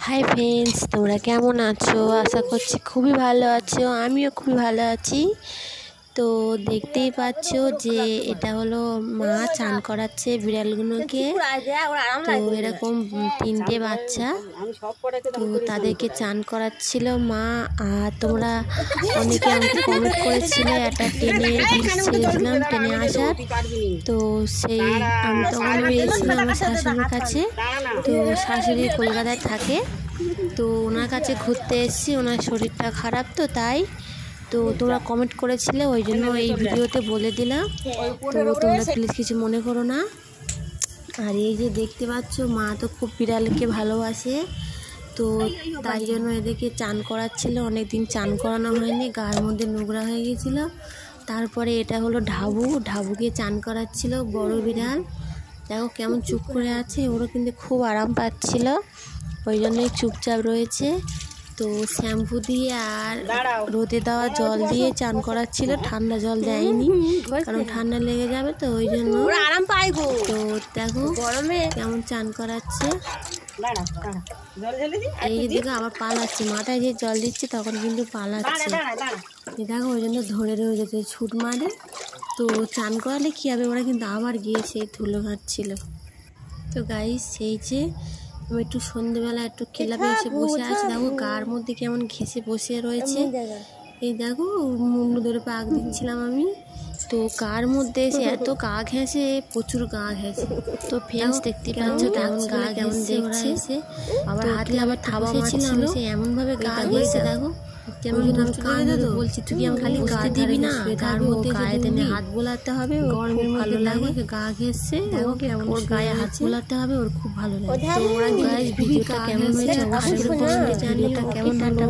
Hi friends, তোমরা কেমন আছো? আশা করছি খুবই ভালো আছো। আমিও খুবই ভালো আছি। তো দেখতেই পাচ্ছ যে এটা হলো মা চান করাচ্ছে বিড়ালগুলোকে। তো এরকম 3টে বাচ্চা, তো তাদেরকে চান করাচ্ছিল মা। আর তোমরা অনেকে আমাকে কমেন্ট করেছিলে একটা টেনে ছেড়েছিলাম, টেনে আসার। তো সেই আমি তখন এসেছিলাম আমার শাশুড়ির কাছে। তো শাশুড়ি কলকাতায় থাকে, তো ওনার কাছে ঘুরতে এসেছি। ওনার শরীরটা খারাপ, তো তাই তো তোমরা কমেন্ট করেছিলে, ওই জন্য এই ভিডিওতে বলে দিলাম। তো তোমরা প্লিজ কিছু মনে করো না। আর এই যে দেখতে পাচ্ছ, মা তো খুব বিড়ালকে ভালোবাসে, তো তাই জন্য এদেরকে চান করাচ্ছিল। অনেকদিন চান করানো হয়নি, গার মধ্যে নোংরা হয়ে গেছিল। তারপরে এটা হলো ঢাবুকে চান করাচ্ছিল, বড় বিড়াল। দেখো কেমন চুপ করে আছে, ওরও কিন্তু খুব আরাম পাচ্ছিল, ওই জন্যই চুপচাপ রয়েছে। তো শ্যাম্পু দিয়ে আর রোদে দেওয়া জল দিয়ে চান করাচ্ছিল, ঠান্ডা জল দেয়নি, কারণ ঠান্ডা লেগে যাবে, তো ওই জন্য আরাম পাইবো। তো দেখো গরমে কেমন চান করাচ্ছে। এই দিকে আবার পালাচ্ছে, মাথায় যে জল দিচ্ছে তখন কিন্তু পালাচ্ছে। দেখো ওই জন্য ধরে যেতে ছুট মারে। তো চান করালে কী হবে, ওরা কিন্তু আবার গিয়ে সেই ধুলো ঘাটছিল। তো গাইস, সেই যে আমি একটু সন্ধ্যেবেলা একটু ক্লাবে এসে বসে আছি, দেখো গার মধ্যে কেমন ঘেঁষে বসে রয়েছে। এই দেখো মুন্ডু ধরে পাক দিচ্ছিলাম আমি, তো গার মধ্যে এসে এত গা ঘেঁষে, প্রচুর গা ঘেঁষে। তো ফ্রেন্ডস দেখতে পাচ্ছ কেমন গা কেমন দেখছে। আবার হাতে আবার থাবা মারছিল, সে এমনভাবে গা ঘেঁষে। দেখো কেমন বলছি, তুই আমি খালি গা দিবি না, গার মধ্যে গায়ে টেনে হাত বোলাতে হবে। গরমের ভালো লাগে, গা ঘেঁষছে, ওর গায়ে হাত বোলাতে হবে, ওর খুব ভালো লাগে। তো ওরা গাইস ভিডিওটা কেমন হয়েছে অবশ্যই কমেন্টে জানিও। কেমন হলো